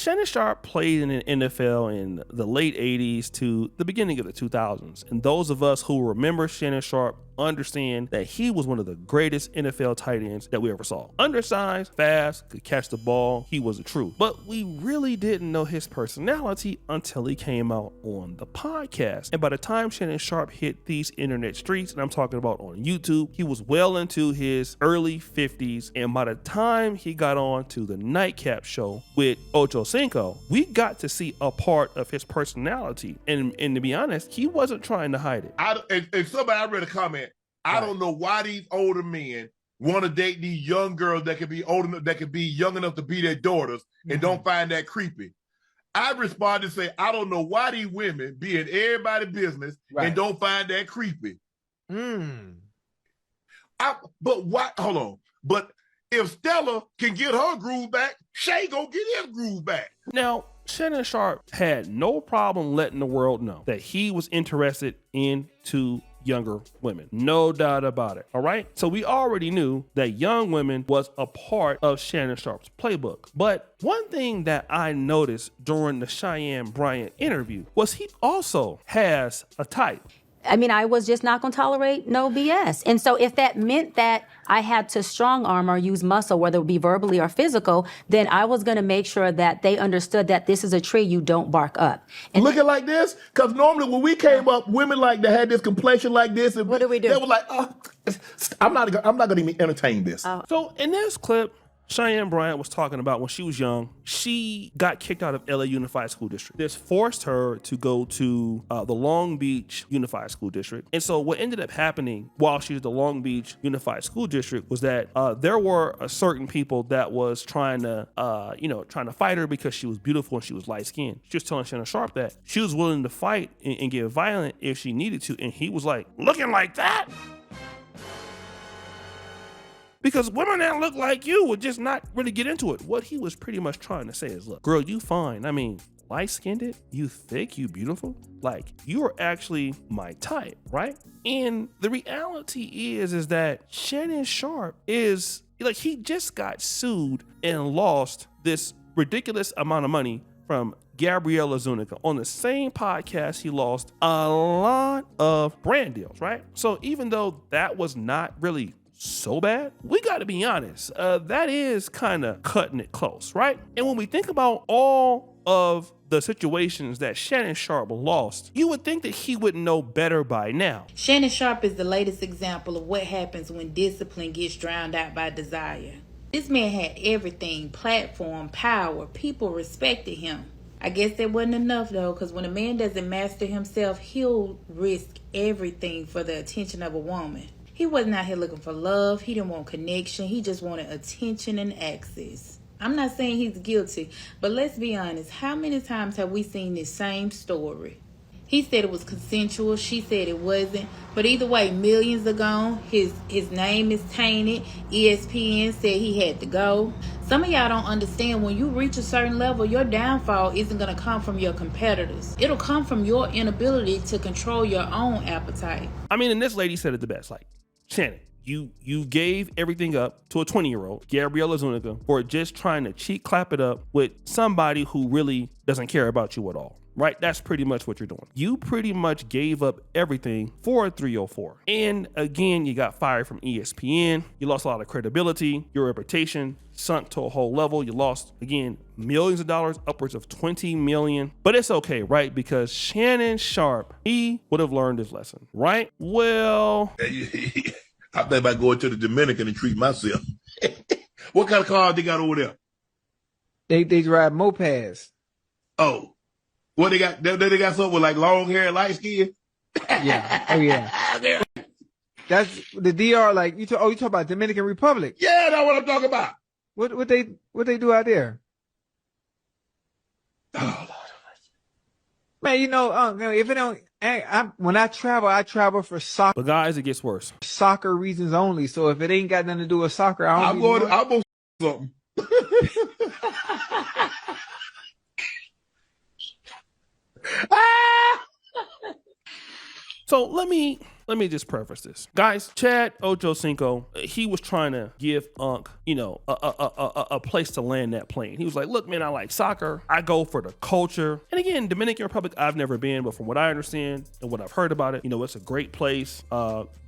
Shannon Sharpe played in the NFL in the late 80s to the beginning of the 2000s. And those of us who remember Shannon Sharpe understand that he was one of the greatest NFL tight ends that we ever saw. Undersized, fast, could catch the ball. He was a truth. But we really didn't know his personality until he came out on the podcast. And by the time Shannon Sharpe hit these internet streets, and I'm talking about on YouTube, he was well into his early 50s. And by the time he got on to the Nightcap show with Ocho Cinco, we got to see a part of his personality. And to be honest, he wasn't trying to hide it. I read a comment. I don't know why these older men want to date these young girls that could be old enough, that could be young enough to be their daughters, and don't find that creepy. I respond to say, I don't know why these women be in everybody's business and don't find that creepy. But what? Hold on. But if Stella can get her groove back, Shay gonna get his groove back. Now, Shannon Sharpe had no problem letting the world know that he was interested into younger women. No doubt about it. All right. So we already knew that young women was a part of Shannon Sharpe's playbook. But one thing that I noticed during the Cheyenne Bryant interview was he also has a type. I mean, I was just not going to tolerate no BS. And so if that meant that I had to strong arm or use muscle, whether it be verbally or physical, then I was going to make sure that they understood that this is a tree you don't bark up. And looking like this, because normally when we came up, women like that had this complexion like this. And what do we do? They were like, oh, I'm not going to even entertain this. So in this clip, Cheyenne Bryant was talking about when she was young, she got kicked out of LA Unified School District. This forced her to go to the Long Beach Unified School District. And so what ended up happening while she was at the Long Beach Unified School District was that there were certain people that was trying to fight her because she was beautiful and she was light skinned. She was telling Shannon Sharpe that she was willing to fight and get violent if she needed to. And he was like, looking like that? Because women that look like you would just not really get into it. What he was pretty much trying to say is, look, girl, you fine. I mean, light-skinned, you thick, you beautiful. Like, you are actually my type, right? And the reality is that Shannon Sharpe is, like, he just got sued and lost this ridiculous amount of money from Gabriella Zuniga. On the same podcast, he lost a lot of brand deals, right? So even though that was not really so bad, we got to be honest, that is kind of cutting it close, right? And when we think about all of the situations that Shannon Sharpe lost, you would think that he would know better by now. Shannon Sharpe is the latest example of what happens when discipline gets drowned out by desire. This man had everything: platform, power, people respected him. I guess that wasn't enough though, because when a man doesn't master himself, he'll risk everything for the attention of a woman. He wasn't out here looking for love. He didn't want connection. He just wanted attention and access. I'm not saying he's guilty, but let's be honest. How many times have we seen this same story? He said it was consensual. She said it wasn't. But either way, millions are gone. His name is tainted. ESPN said he had to go. Some of y'all don't understand, when you reach a certain level, your downfall isn't going to come from your competitors. It'll come from your inability to control your own appetite. I mean, and this lady said it the best, like, Shannon, you gave everything up to a 20-year-old, Gabriella Zuniga, for just trying to cheat clap it up with somebody who really doesn't care about you at all, right? That's pretty much what you're doing. You pretty much gave up everything for a 304. And again, you got fired from ESPN. You lost a lot of credibility. Your reputation sunk to a whole level. You lost, again, millions of dollars, upwards of 20 million. But it's okay, right? Because Shannon Sharpe, he would have learned his lesson, right? Well, I think about going to the Dominican and treat myself. What kind of cars they got over there? They drive mopeds. Oh, what they got? They got something with like long hair, light skin. Yeah. Oh yeah. That's the DR. Like you talk about Dominican Republic. Yeah, that's what I'm talking about. What they do out there? Oh Lord. Man, if it don't, when I travel for soccer. But guys, it gets worse. Soccer reasons only. So if it ain't got nothing to do with soccer, I'm going something. So let me let me just preface this. Guys, Chad Ochocinco, he was trying to give Unc, a place to land that plane. He was like, look, man, I like soccer. I go for the culture. And again, Dominican Republic, I've never been, but from what I understand and what I've heard about it, it's a great place.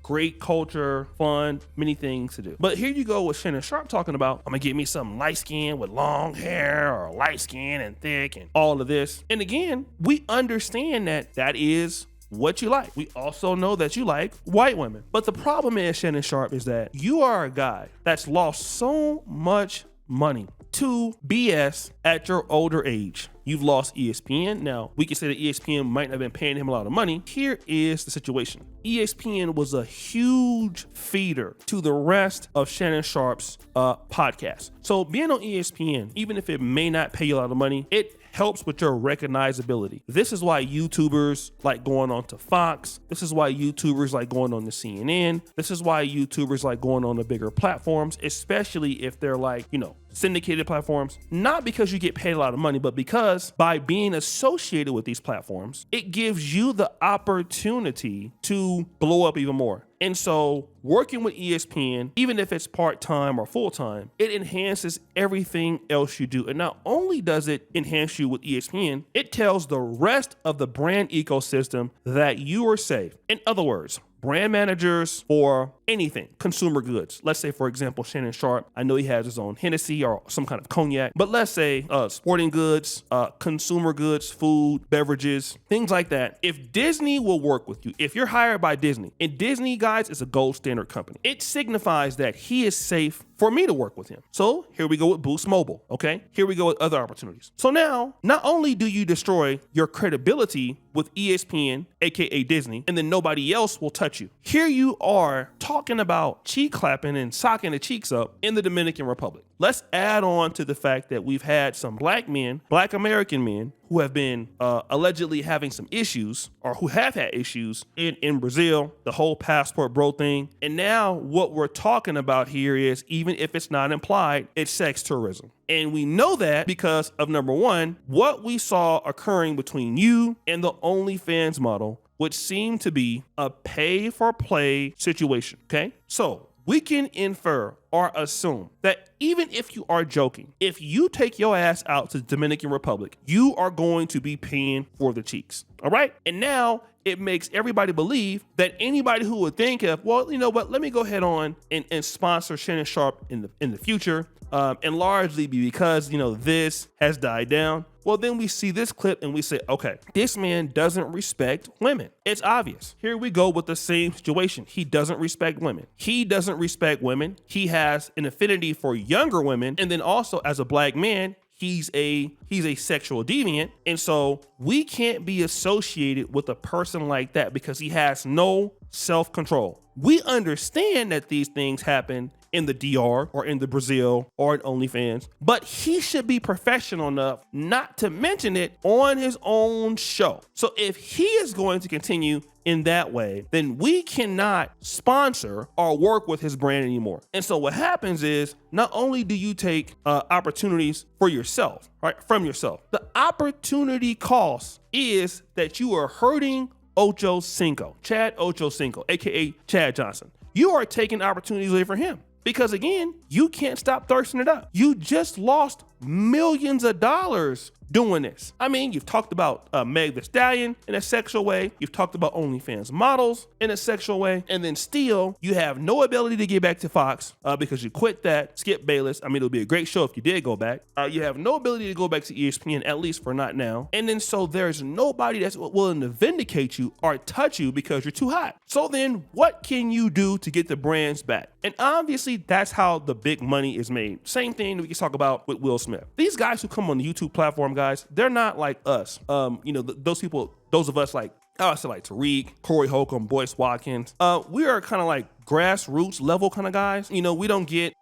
Great culture, fun, many things to do. But here you go with Shannon Sharpe talking about, I'm gonna get me some light skin with long hair or light skin and thick and all of this. And again, we understand that is what you like. We also know that you like white women. But the problem is, Shannon Sharpe, is that you are a guy that's lost so much money to BS at your older age. You've lost ESPN. Now, we can say that ESPN might not have been paying him a lot of money. Here is the situation. ESPN was a huge feeder to the rest of Shannon Sharpe's podcast. So being on ESPN, even if it may not pay you a lot of money, it helps with your recognizability. This is why YouTubers like going on to Fox. This is why YouTubers like going on to CNN. This is why YouTubers like going on to bigger platforms, especially if they're like, syndicated platforms. Not because you get paid a lot of money, but because by being associated with these platforms, it gives you the opportunity to blow up even more. And so working with ESPN, even if it's part-time or full-time, it enhances everything else you do. And not only does it enhance you with ESPN, it tells the rest of the brand ecosystem that you are safe. In other words, brand managers for anything, consumer goods. Let's say, for example, Shannon Sharpe, I know he has his own Hennessy or some kind of cognac, but let's say sporting goods, consumer goods, food, beverages, things like that. If Disney will work with you, if you're hired by Disney, and Disney, guys, is a gold standard company, it signifies that he is safe for me to work with him. So here we go with Boost Mobile, okay? Here we go with other opportunities. So now, not only do you destroy your credibility with ESPN, aka Disney, and then nobody else will touch you. Here you are talking about cheek clapping and socking the cheeks up in the Dominican Republic. Let's add on to the fact that we've had some black American men, who have been allegedly having some issues, or who have had issues in Brazil, the whole passport bro thing. And now what we're talking about here is, even if it's not implied, it's sex tourism. And we know that because of, number one, what we saw occurring between you and the OnlyFans model, which seemed to be a pay-for-play situation, okay? So we can infer or assume that even if you are joking, if you take your ass out to the Dominican Republic, you are going to be paying for the cheeks, all right? And now it makes everybody believe that anybody who would think of, well, you know what, let me go ahead on and sponsor Shannon Sharpe in the future, and largely be because, this has died down. Well, then we see this clip and we say, okay, this man doesn't respect women. It's obvious. Here we go with the same situation. He doesn't respect women. He doesn't respect women. He has an affinity for younger women. And then also, as a black man, he's a sexual deviant. And so we can't be associated with a person like that because he has no self-control. We understand that these things happen in the DR or in the Brazil or in OnlyFans, but he should be professional enough not to mention it on his own show. So if he is going to continue in that way, then we cannot sponsor or work with his brand anymore. And so what happens is, not only do you take opportunities for yourself, right, from yourself, the opportunity cost is that you are hurting Chad Ochocinco, aka Chad Johnson. You are taking opportunities away from him. Because again, you can't stop thirsting it up. You just lost millions of dollars doing this. I mean, you've talked about Meg Thee Stallion in a sexual way. You've talked about OnlyFans models in a sexual way. And then still, you have no ability to get back to Fox because you quit that. Skip Bayless. I mean, it'll be a great show if you did go back. You have no ability to go back to ESPN, at least for not now. And then so there's nobody that's willing to vindicate you or touch you because you're too hot. So then what can you do to get the brands back? And obviously, that's how the big money is made. Same thing we can talk about with Will Smith. These guys who come on the YouTube platform, guys, they're not like us. Those people, those of us like, I say like Tariq, Corey Holcomb, Boyce Watkins. We are kind of like grassroots level kind of guys. You know, we don't get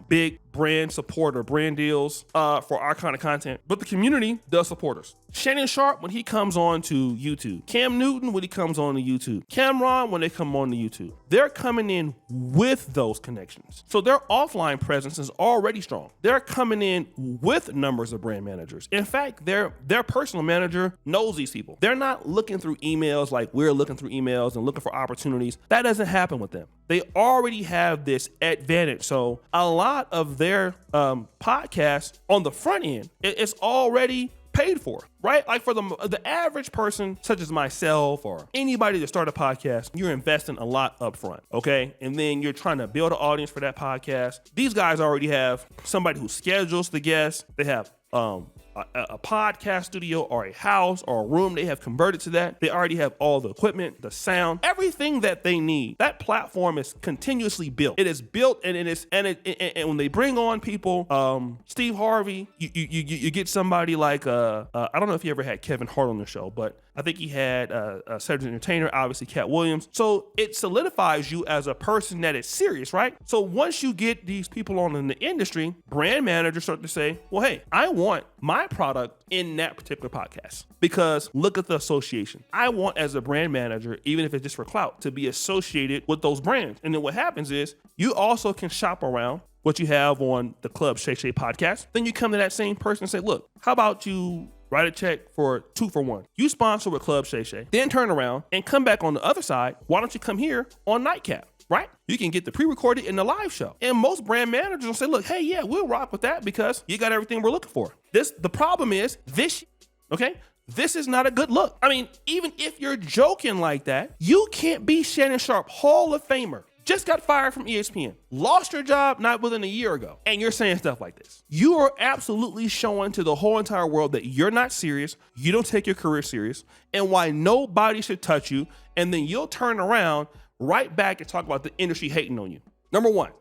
big brand support or brand deals for our kind of content, but the community does support us. Shannon Sharpe when he comes on to YouTube, Cam Newton when he comes on to YouTube, Cameron when they come on to YouTube, they're coming in with those connections. So their offline presence is already strong. They're coming in with numbers of brand managers. In fact, their personal manager knows these people. They're not looking through emails like we're looking through emails and looking for opportunities. That doesn't happen with them. They already have this advantage. So a lot of their podcasts on the front end, it's already paid for, right? Like for the average person such as myself or anybody that start a podcast, you're investing a lot up front, okay? And then you're trying to build an audience for that podcast. These guys already have somebody who schedules the guests. They have a podcast studio or a house or a room. They have converted to that. They already have all the equipment, the sound, everything that they need. That platform is continuously built. It is built, and when they bring on people, Steve Harvey, you get somebody like I don't know if you ever had Kevin Hart on the show, but I think he had Cedric Entertainer, obviously Cat Williams. So it solidifies you as a person that is serious, right? So once you get these people on in the industry, brand managers start to say, well, hey, I want my product in that particular podcast because look at the association. I want as a brand manager, even if it's just for clout, to be associated with those brands. And then what happens is you also can shop around what you have on the Club Shay Shay podcast. Then you come to that same person and say, look, how about you write a check for 2 for 1. You sponsor with Club Shay Shay, then turn around and come back on the other side. Why don't you come here on Nightcap, right? You can get the pre-recorded and the live show. And most brand managers will say, look, hey, yeah, we'll rock with that because you got everything we're looking for. The problem is this, okay? This is not a good look. I mean, even if you're joking like that, you can't be Shannon Sharpe, Hall of Famer. Just got fired from ESPN, lost your job not within a year ago, and you're saying stuff like this. You are absolutely showing to the whole entire world that you're not serious, you don't take your career serious, and why nobody should touch you, and then you'll turn around right back and talk about the industry hating on you. Number one,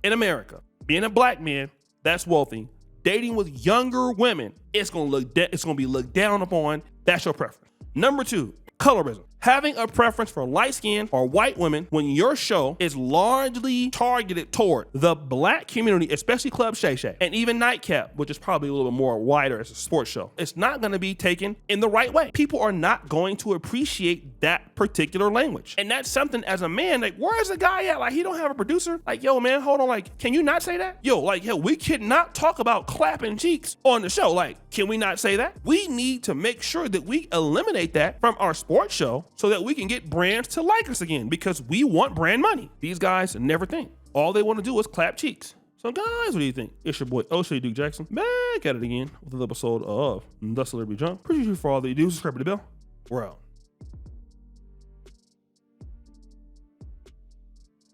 in America, being a black man that's wealthy, dating with younger women, it's gonna be looked down upon. That's your preference. Number two, colorism. Having a preference for light skin or white women when your show is largely targeted toward the black community, especially Club Shay Shay, and even Nightcap, which is probably a little bit more wider as a sports show, it's not going to be taken in the right way. People are not going to appreciate that particular language. And that's something as a man, like, where's the guy at? Like, he don't have a producer? Like, yo, man, hold on. Like, can you not say that? Yo, we cannot talk about clapping cheeks on the show. Like, can we not say that? We need to make sure that we eliminate that from our sports show so that we can get brands to like us again because we want brand money. These guys never think. All they want to do is clap cheeks. So guys, what do you think? It's your boy Oshay Duke Jackson back at it again with another episode of The Celebrity Jump. Appreciate you for all that you do. Subscribe to the bell. We're out.